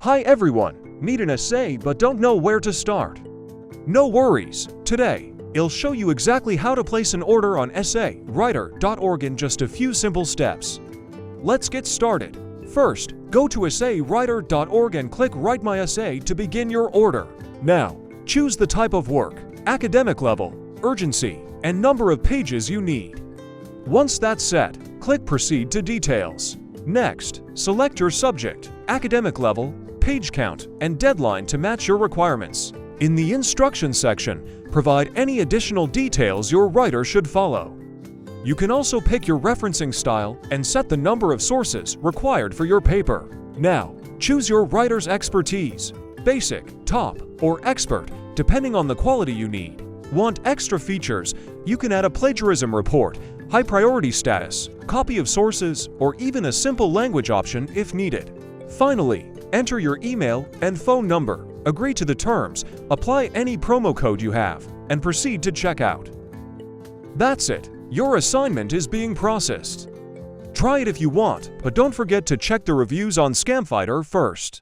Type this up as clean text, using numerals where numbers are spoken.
Hi everyone, need an essay but don't know where to start? No worries, today, I'll show you exactly how to place an order on EssayWriter.org in just a few simple steps. Let's get started. First, go to EssayWriter.org and click Write My Essay to begin your order. Now, choose the type of work, academic level, urgency, and number of pages you need. Once that's set, click Proceed to Details. Next, select your subject, academic level, page count, and deadline to match your requirements. In the Instructions section, provide any additional details your writer should follow. You can also pick your referencing style and set the number of sources required for your paper. Now, choose your writer's expertise, basic, top, or expert, depending on the quality you need. Want extra features? You can add a plagiarism report, high priority status, copy of sources, or even a simple language option if needed. Finally, enter your email and phone number, agree to the terms, apply any promo code you have, and proceed to checkout. That's it. Your assignment is being processed. Try it if you want, but don't forget to check the reviews on ScamFighter first.